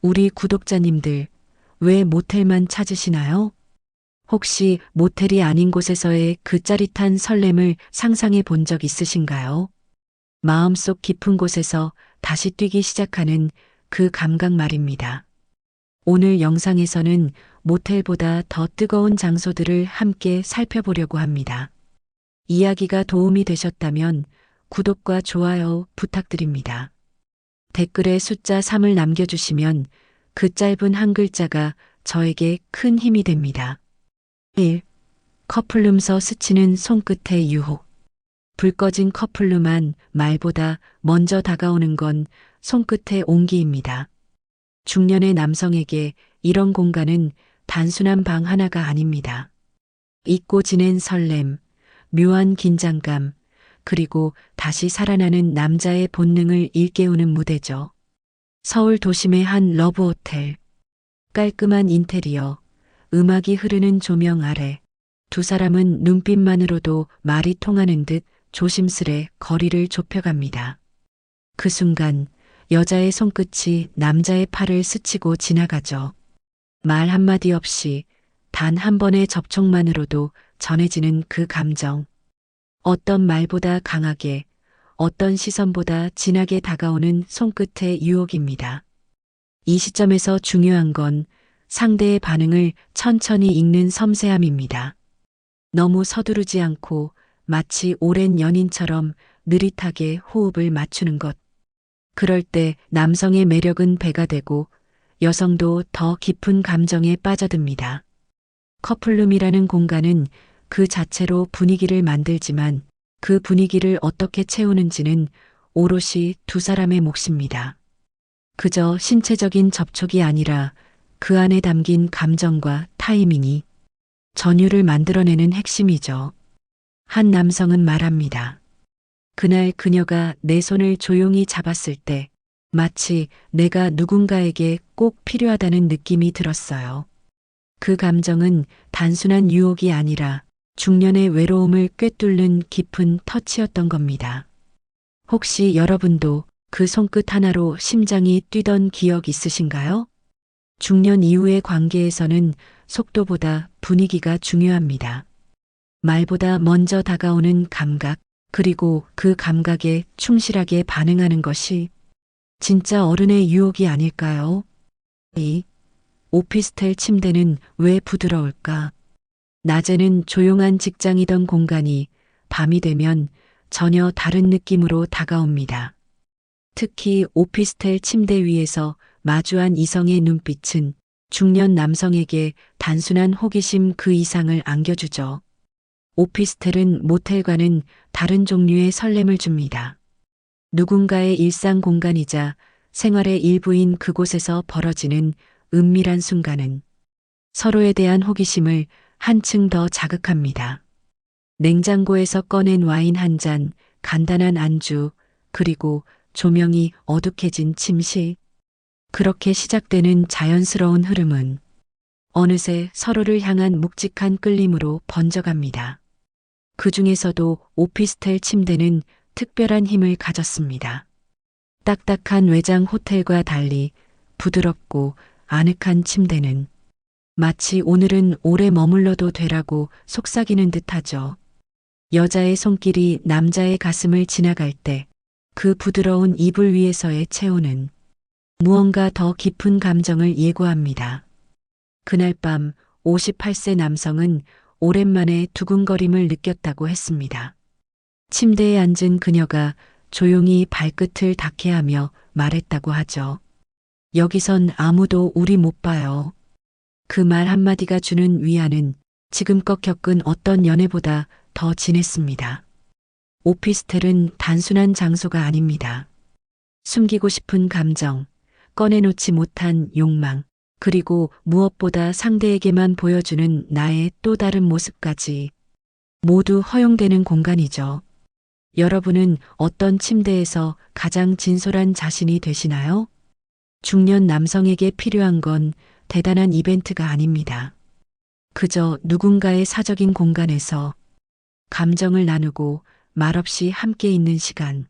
우리 구독자님들, 왜 모텔만 찾으시나요? 혹시 모텔이 아닌 곳에서의 그 짜릿한 설렘을 상상해 본 적 있으신가요? 마음속 깊은 곳에서 다시 뛰기 시작하는 그 감각 말입니다. 오늘 영상에서는 모텔보다 더 뜨거운 장소들을 함께 살펴보려고 합니다. 이야기가 도움이 되셨다면 구독과 좋아요 부탁드립니다. 댓글에 숫자 3을 남겨주시면 그 짧은 한 글자가 저에게 큰 힘이 됩니다. 1. 커플룸서 스치는 손끝의 유혹. 불 꺼진 커플룸한 말보다 먼저 다가오는 건 손끝의 온기입니다. 중년의 남성에게 이런 공간은 단순한 방 하나가 아닙니다. 잊고 지낸 설렘, 묘한 긴장감, 그리고 다시 살아나는 남자의 본능을 일깨우는 무대죠. 서울 도심의 한 러브 호텔. 깔끔한 인테리어, 음악이 흐르는 조명 아래 두 사람은 눈빛만으로도 말이 통하는 듯 조심스레 거리를 좁혀갑니다. 그 순간 여자의 손끝이 남자의 팔을 스치고 지나가죠. 말 한마디 없이 단 한 번의 접촉만으로도 전해지는 그 감정. 어떤 말보다 강하게, 어떤 시선보다 진하게 다가오는 손끝의 유혹입니다. 이 시점에서 중요한 건 상대의 반응을 천천히 읽는 섬세함입니다. 너무 서두르지 않고 마치 오랜 연인처럼 느릿하게 호흡을 맞추는 것. 그럴 때 남성의 매력은 배가 되고 여성도 더 깊은 감정에 빠져듭니다. 커플룸이라는 공간은 그 자체로 분위기를 만들지만 그 분위기를 어떻게 채우는지는 오롯이 두 사람의 몫입니다. 그저 신체적인 접촉이 아니라 그 안에 담긴 감정과 타이밍이 전율을 만들어내는 핵심이죠. 한 남성은 말합니다. 그날 그녀가 내 손을 조용히 잡았을 때 마치 내가 누군가에게 꼭 필요하다는 느낌이 들었어요. 그 감정은 단순한 유혹이 아니라 중년의 외로움을 꿰뚫는 깊은 터치였던 겁니다. 혹시 여러분도 그 손끝 하나로 심장이 뛰던 기억 있으신가요? 중년 이후의 관계에서는 속도보다 분위기가 중요합니다. 말보다 먼저 다가오는 감각, 그리고 그 감각에 충실하게 반응하는 것이 진짜 어른의 유혹이 아닐까요? 2. 오피스텔 침대는 왜 부드러울까? 낮에는 조용한 직장이던 공간이 밤이 되면 전혀 다른 느낌으로 다가옵니다. 특히 오피스텔 침대 위에서 마주한 이성의 눈빛은 중년 남성에게 단순한 호기심 그 이상을 안겨주죠. 오피스텔은 모텔과는 다른 종류의 설렘을 줍니다. 누군가의 일상 공간이자 생활의 일부인 그곳에서 벌어지는 은밀한 순간은 서로에 대한 호기심을 한층 더 자극합니다. 냉장고에서 꺼낸 와인 한 잔, 간단한 안주, 그리고 조명이 어둑해진 침실. 그렇게 시작되는 자연스러운 흐름은 어느새 서로를 향한 묵직한 끌림으로 번져갑니다. 그 중에서도 오피스텔 침대는 특별한 힘을 가졌습니다. 딱딱한 외장 호텔과 달리 부드럽고 아늑한 침대는 마치 오늘은 오래 머물러도 되라고 속삭이는 듯하죠. 여자의 손길이 남자의 가슴을 지나갈 때 그 부드러운 이불 위에서의 체온은 무언가 더 깊은 감정을 예고합니다. 그날 밤 58세 남성은 오랜만에 두근거림을 느꼈다고 했습니다. 침대에 앉은 그녀가 조용히 발끝을 닿게 하며 말했다고 하죠. 여기선 아무도 우리 못 봐요. 그 말 한마디가 주는 위안은 지금껏 겪은 어떤 연애보다 더 진했습니다. 오피스텔은 단순한 장소가 아닙니다. 숨기고 싶은 감정, 꺼내놓지 못한 욕망, 그리고 무엇보다 상대에게만 보여주는 나의 또 다른 모습까지 모두 허용되는 공간이죠. 여러분은 어떤 침대에서 가장 진솔한 자신이 되시나요? 중년 남성에게 필요한 건 대단한 이벤트가 아닙니다. 그저 누군가의 사적인 공간에서 감정을 나누고 말없이 함께 있는 시간.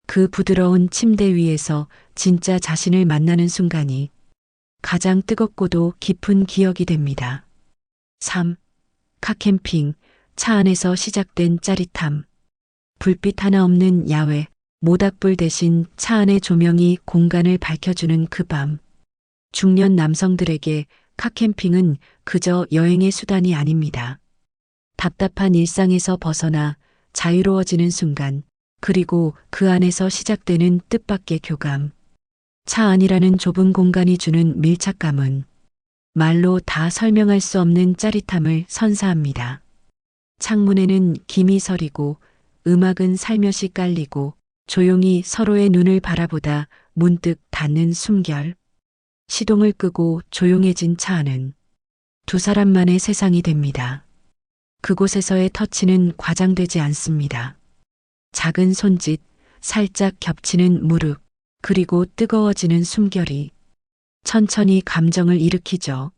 그 부드러운 침대 위에서 진짜 자신을 만나는 순간이 가장 뜨겁고도 깊은 기억이 됩니다. 3. 카캠핑, 차 안에서 시작된 짜릿함. 불빛 하나 없는 야외, 모닥불 대신 차 안의 조명이 공간을 밝혀주는 그 밤. 중년 남성들에게 카캠핑은 그저 여행의 수단이 아닙니다. 답답한 일상에서 벗어나 자유로워지는 순간, 그리고 그 안에서 시작되는 뜻밖의 교감. 차 안이라는 좁은 공간이 주는 밀착감은 말로 다 설명할 수 없는 짜릿함을 선사합니다. 창문에는 김이 서리고 음악은 살며시 깔리고 조용히 서로의 눈을 바라보다 문득 닿는 숨결. 시동을 끄고 조용해진 차 안은 두 사람만의 세상이 됩니다. 그곳에서의 터치는 과장되지 않습니다. 작은 손짓, 살짝 겹치는 무릎, 그리고 뜨거워지는 숨결이 천천히 감정을 일으키죠.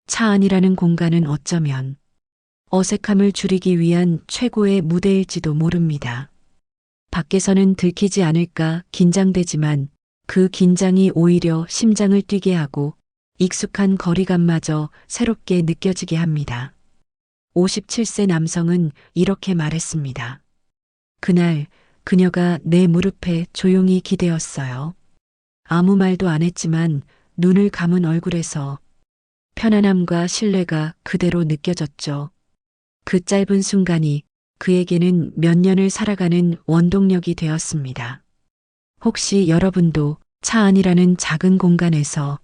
차 안이라는 공간은 어쩌면 어색함을 줄이기 위한 최고의 무대일지도 모릅니다. 밖에서는 들키지 않을까 긴장되지만 그 긴장이 오히려 심장을 뛰게 하고 익숙한 거리감마저 새롭게 느껴지게 합니다. 57세 남성은 이렇게 말했습니다. 그날 그녀가 내 무릎에 조용히 기대었어요. 아무 말도 안 했지만 눈을 감은 얼굴에서 편안함과 신뢰가 그대로 느껴졌죠. 그 짧은 순간이 그에게는 몇 년을 살아가는 원동력이 되었습니다. 혹시 여러분도 차 안이라는 작은 공간에서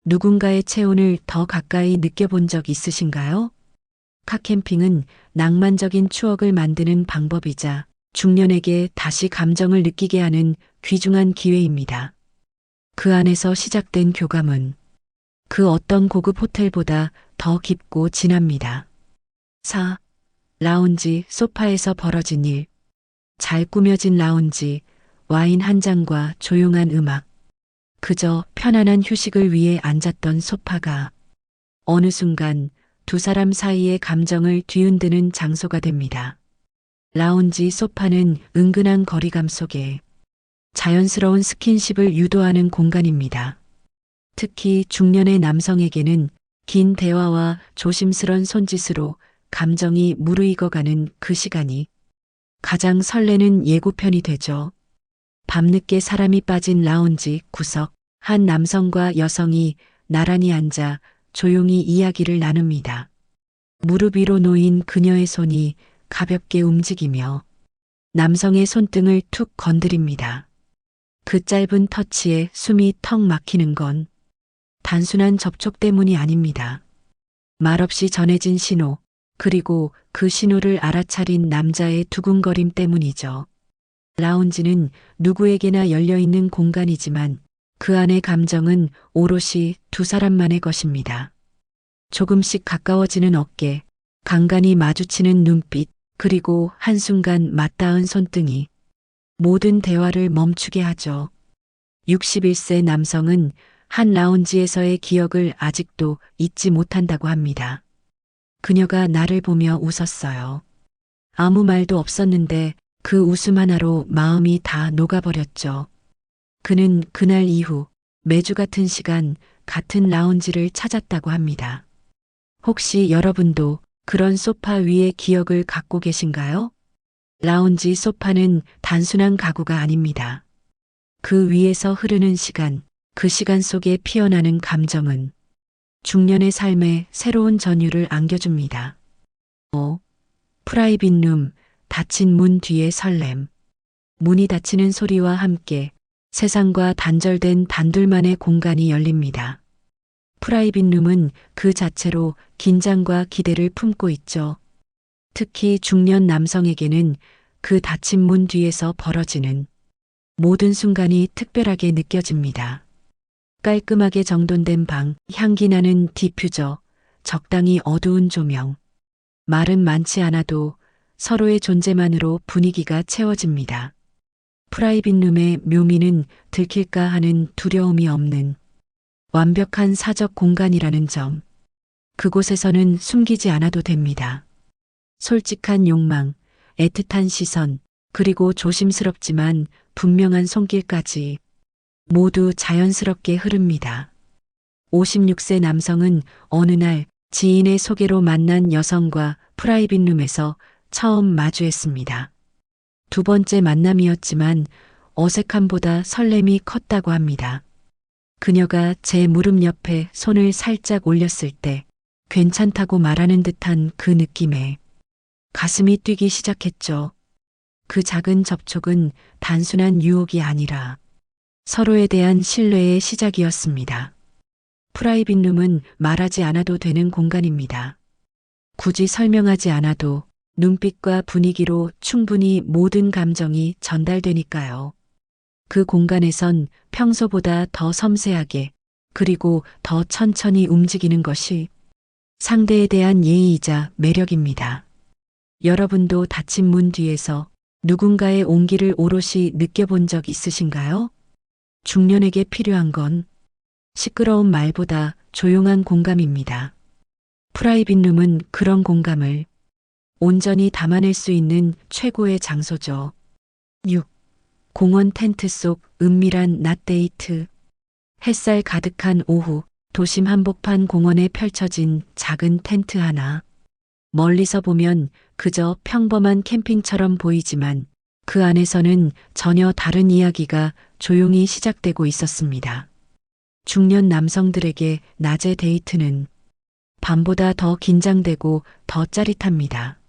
누군가의 체온을 더 가까이 느껴본 적 있으신가요? 카캠핑은 낭만적인 추억을 만드는 방법이자 중년에게 다시 감정을 느끼게 하는 귀중한 기회입니다. 그 안에서 시작된 교감은 그 어떤 고급 호텔보다 더 깊고 진합니다. 4. 라운지, 소파에서 벌어진 일. 잘 꾸며진 라운지, 와인 한 잔과 조용한 음악. 그저 편안한 휴식을 위해 앉았던 소파가 어느 순간 두 사람 사이의 감정을 뒤흔드는 장소가 됩니다. 라운지 소파는 은근한 거리감 속에 자연스러운 스킨십을 유도하는 공간입니다. 특히 중년의 남성에게는 긴 대화와 조심스런 손짓으로 감정이 무르익어가는 그 시간이 가장 설레는 예고편이 되죠. 밤늦게 사람이 빠진 라운지 구석, 한 남성과 여성이 나란히 앉아 조용히 이야기를 나눕니다. 무릎 위로 놓인 그녀의 손이 가볍게 움직이며 남성의 손등을 툭 건드립니다. 그 짧은 터치에 숨이 턱 막히는 건 단순한 접촉 때문이 아닙니다. 말없이 전해진 신호, 그리고 그 신호를 알아차린 남자의 두근거림 때문이죠. 라운지는 누구에게나 열려있는 공간이지만 그 안의 감정은 오롯이 두 사람만의 것입니다. 조금씩 가까워지는 어깨, 간간히 마주치는 눈빛, 그리고 한순간 맞닿은 손등이 모든 대화를 멈추게 하죠. 61세 남성은 한 라운지에서의 기억을 아직도 잊지 못한다고 합니다. 그녀가 나를 보며 웃었어요. 아무 말도 없었는데 그 웃음 하나로 마음이 다 녹아버렸죠. 그는 그날 이후 매주 같은 시간 같은 라운지를 찾았다고 합니다. 혹시 여러분도 그런 소파 위의 기억을 갖고 계신가요? 라운지 소파는 단순한 가구가 아닙니다. 그 위에서 흐르는 시간, 그 시간 속에 피어나는 감정은 중년의 삶에 새로운 전율을 안겨줍니다. 5. 프라이빗 룸, 닫힌 문 뒤의 설렘. 문이 닫히는 소리와 함께 세상과 단절된 단둘만의 공간이 열립니다. 프라이빗 룸은 그 자체로 긴장과 기대를 품고 있죠. 특히 중년 남성에게는 그 닫힌 문 뒤에서 벌어지는 모든 순간이 특별하게 느껴집니다. 깔끔하게 정돈된 방, 향기 나는 디퓨저, 적당히 어두운 조명. 말은 많지 않아도 서로의 존재만으로 분위기가 채워집니다. 프라이빗 룸의 묘미는 들킬까 하는 두려움이 없는 완벽한 사적 공간이라는 점. 그곳에서는 숨기지 않아도 됩니다. 솔직한 욕망, 애틋한 시선, 그리고 조심스럽지만 분명한 손길까지 모두 자연스럽게 흐릅니다. 56세 남성은 어느 날 지인의 소개로 만난 여성과 프라이빗 룸에서 처음 마주했습니다. 두 번째 만남이었지만 어색함보다 설렘이 컸다고 합니다. 그녀가 제 무릎 옆에 손을 살짝 올렸을 때 괜찮다고 말하는 듯한 그 느낌에 가슴이 뛰기 시작했죠. 그 작은 접촉은 단순한 유혹이 아니라 서로에 대한 신뢰의 시작이었습니다. 프라이빗 룸은 말하지 않아도 되는 공간입니다. 굳이 설명하지 않아도 눈빛과 분위기로 충분히 모든 감정이 전달되니까요. 그 공간에선 평소보다 더 섬세하게 그리고 더 천천히 움직이는 것이 상대에 대한 예의이자 매력입니다. 여러분도 닫힌 문 뒤에서 누군가의 온기를 오롯이 느껴본 적 있으신가요? 중년에게 필요한 건 시끄러운 말보다 조용한 공감입니다. 프라이빗 룸은 그런 공감을 온전히 담아낼 수 있는 최고의 장소죠. 6. 공원 텐트 속 은밀한 낮 데이트. 햇살 가득한 오후, 도심 한복판 공원에 펼쳐진 작은 텐트 하나. 멀리서 보면 그저 평범한 캠핑처럼 보이지만 그 안에서는 전혀 다른 이야기가 조용히 시작되고 있었습니다. 중년 남성들에게 낮의 데이트는 밤보다 더 긴장되고 더 짜릿합니다.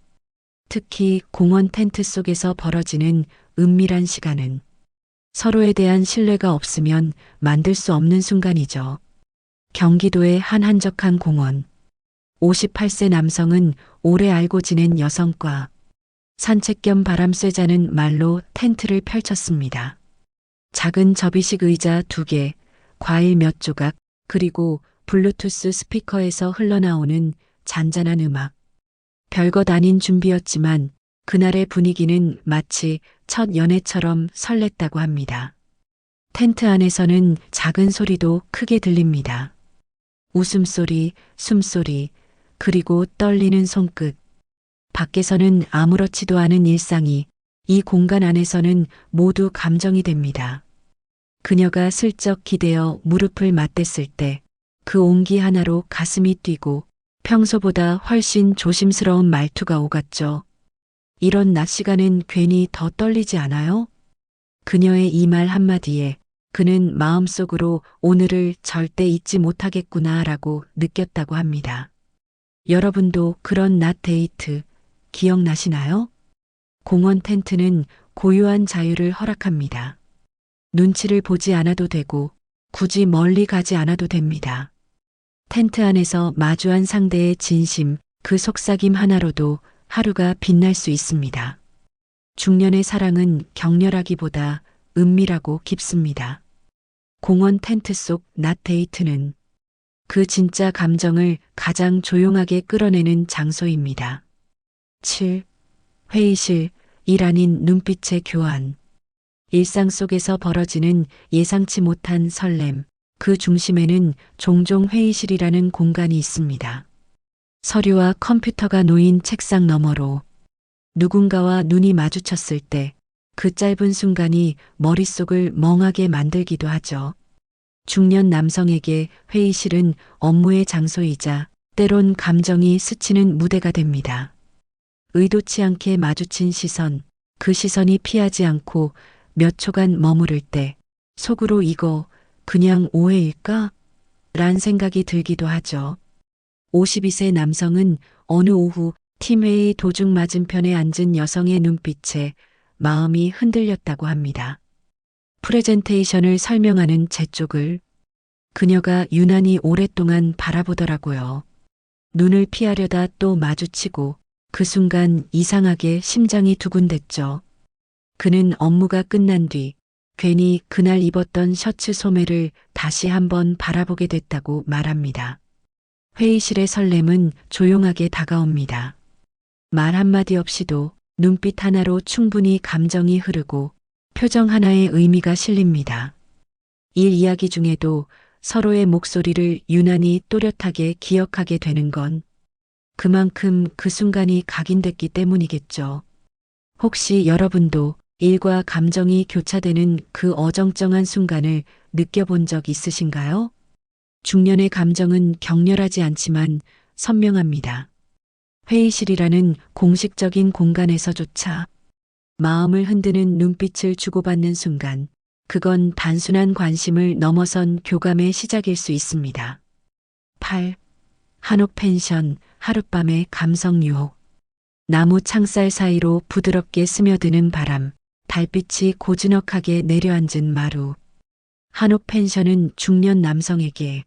특히 공원 텐트 속에서 벌어지는 은밀한 시간은 서로에 대한 신뢰가 없으면 만들 수 없는 순간이죠. 경기도의 한 한적한 공원. 58세 남성은 오래 알고 지낸 여성과 산책 겸 바람 쐬자는 말로 텐트를 펼쳤습니다. 작은 접이식 의자 2개, 과일 몇 조각, 그리고 블루투스 스피커에서 흘러나오는 잔잔한 음악. 별것 아닌 준비였지만 그날의 분위기는 마치 첫 연애처럼 설렜다고 합니다. 텐트 안에서는 작은 소리도 크게 들립니다. 웃음소리, 숨소리, 그리고 떨리는 손끝. 밖에서는 아무렇지도 않은 일상이 이 공간 안에서는 모두 감정이 됩니다. 그녀가 슬쩍 기대어 무릎을 맞댔을 때 그 온기 하나로 가슴이 뛰고 평소보다 훨씬 조심스러운 말투가 오갔죠. 이런 낮 시간엔 괜히 더 떨리지 않아요? 그녀의 이 말 한마디에 그는 마음속으로 오늘을 절대 잊지 못하겠구나라고 느꼈다고 합니다. 여러분도 그런 낮 데이트 기억나시나요? 공원 텐트는 고요한 자유를 허락합니다. 눈치를 보지 않아도 되고 굳이 멀리 가지 않아도 됩니다. 텐트 안에서 마주한 상대의 진심, 그 속삭임 하나로도 하루가 빛날 수 있습니다. 중년의 사랑은 격렬하기보다 은밀하고 깊습니다. 공원 텐트 속 낮 데이트는 그 진짜 감정을 가장 조용하게 끌어내는 장소입니다. 7. 회의실, 일 아닌 눈빛의 교환. 일상 속에서 벌어지는 예상치 못한 설렘, 그 중심에는 종종 회의실이라는 공간이 있습니다. 서류와 컴퓨터가 놓인 책상 너머로 누군가와 눈이 마주쳤을 때 그 짧은 순간이 머릿속을 멍하게 만들기도 하죠. 중년 남성에게 회의실은 업무의 장소이자 때론 감정이 스치는 무대가 됩니다. 의도치 않게 마주친 시선, 그 시선이 피하지 않고 몇 초간 머무를 때 속으로 이거 그냥 오해일까? 란 생각이 들기도 하죠. 52세 남성은 어느 오후 팀회의 도중 맞은편에 앉은 여성의 눈빛에 마음이 흔들렸다고 합니다. 프레젠테이션을 설명하는 제 쪽을 그녀가 유난히 오랫동안 바라보더라고요. 눈을 피하려다 또 마주치고 그 순간 이상하게 심장이 두근댔죠. 그는 업무가 끝난 뒤 괜히 그날 입었던 셔츠 소매를 다시 한번 바라보게 됐다고 말합니다. 회의실의 설렘은 조용하게 다가옵니다. 말 한마디 없이도 눈빛 하나로 충분히 감정이 흐르고 표정 하나에 의미가 실립니다. 일 이야기 중에도 서로의 목소리를 유난히 또렷하게 기억하게 되는 건 그만큼 그 순간이 각인됐기 때문이겠죠. 혹시 여러분도 일과 감정이 교차되는 그 어정쩡한 순간을 느껴본 적 있으신가요? 중년의 감정은 격렬하지 않지만 선명합니다. 회의실이라는 공식적인 공간에서조차 마음을 흔드는 눈빛을 주고받는 순간, 그건 단순한 관심을 넘어선 교감의 시작일 수 있습니다. 8. 한옥 펜션, 하룻밤의 감성 유혹. 나무 창살 사이로 부드럽게 스며드는 바람, 달빛이 고즈넉하게 내려앉은 마루. 한옥 펜션은 중년 남성에게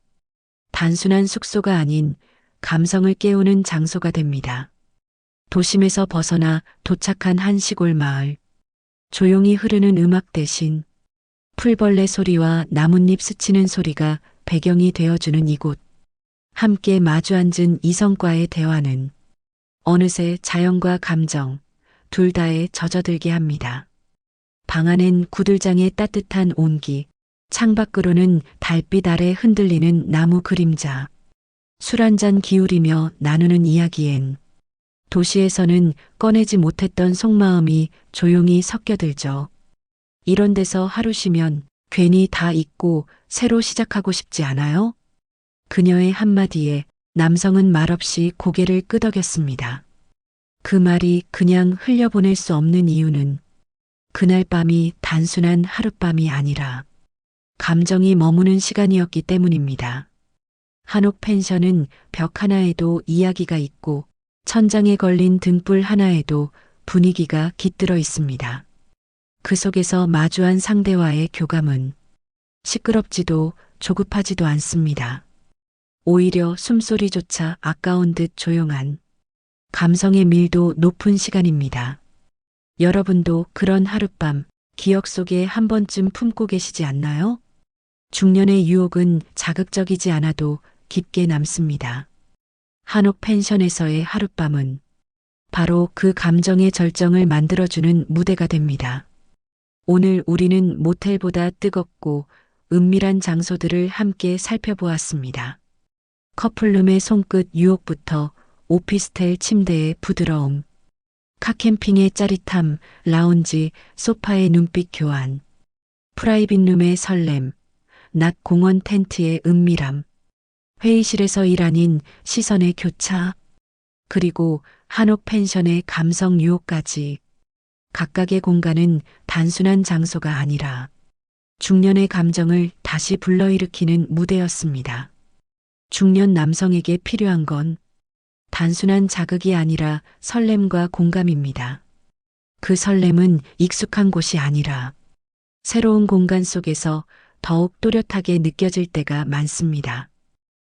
단순한 숙소가 아닌 감성을 깨우는 장소가 됩니다. 도심에서 벗어나 도착한 한 시골 마을. 조용히 흐르는 음악 대신 풀벌레 소리와 나뭇잎 스치는 소리가 배경이 되어주는 이곳. 함께 마주 앉은 이성과의 대화는 어느새 자연과 감정, 둘 다에 젖어들게 합니다. 방 안엔 구들장의 따뜻한 온기, 창밖으로는 달빛 아래 흔들리는 나무 그림자. 술 한잔 기울이며 나누는 이야기엔 도시에서는 꺼내지 못했던 속마음이 조용히 섞여들죠. 이런 데서 하루 쉬면 괜히 다 잊고 새로 시작하고 싶지 않아요? 그녀의 한마디에 남성은 말없이 고개를 끄덕였습니다. 그 말이 그냥 흘려보낼 수 없는 이유는 그날 밤이 단순한 하룻밤이 아니라 감정이 머무는 시간이었기 때문입니다. 한옥 펜션은 벽 하나에도 이야기가 있고 천장에 걸린 등불 하나에도 분위기가 깃들어 있습니다. 그 속에서 마주한 상대와의 교감은 시끄럽지도 조급하지도 않습니다. 오히려 숨소리조차 아까운 듯 조용한, 감성의 밀도 높은 시간입니다. 여러분도 그런 하룻밤 기억 속에 한 번쯤 품고 계시지 않나요? 중년의 유혹은 자극적이지 않아도 깊게 남습니다. 한옥 펜션에서의 하룻밤은 바로 그 감정의 절정을 만들어주는 무대가 됩니다. 오늘 우리는 모텔보다 뜨겁고 은밀한 장소들을 함께 살펴보았습니다. 커플룸의 손끝 유혹부터 오피스텔 침대의 부드러움, 카캠핑의 짜릿함, 라운지, 소파의 눈빛 교환, 프라이빗 룸의 설렘, 낮 공원 텐트의 은밀함, 회의실에서 일 아닌 시선의 교차, 그리고 한옥 펜션의 감성 유혹까지. 각각의 공간은 단순한 장소가 아니라 중년의 감정을 다시 불러일으키는 무대였습니다. 중년 남성에게 필요한 건 단순한 자극이 아니라 설렘과 공감입니다. 그 설렘은 익숙한 곳이 아니라 새로운 공간 속에서 더욱 또렷하게 느껴질 때가 많습니다.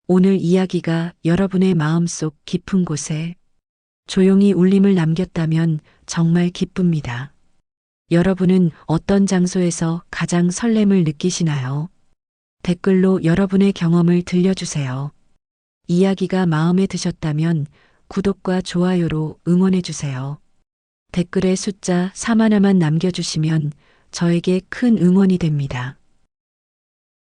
오늘 이야기가 여러분의 마음속 깊은 곳에 조용히 울림을 남겼다면 정말 기쁩니다. 여러분은 어떤 장소에서 가장 설렘을 느끼시나요? 댓글로 여러분의 경험을 들려주세요. 이야기가 마음에 드셨다면 구독과 좋아요로 응원해주세요. 댓글에 숫자 4 하나만 남겨주시면 저에게 큰 응원이 됩니다.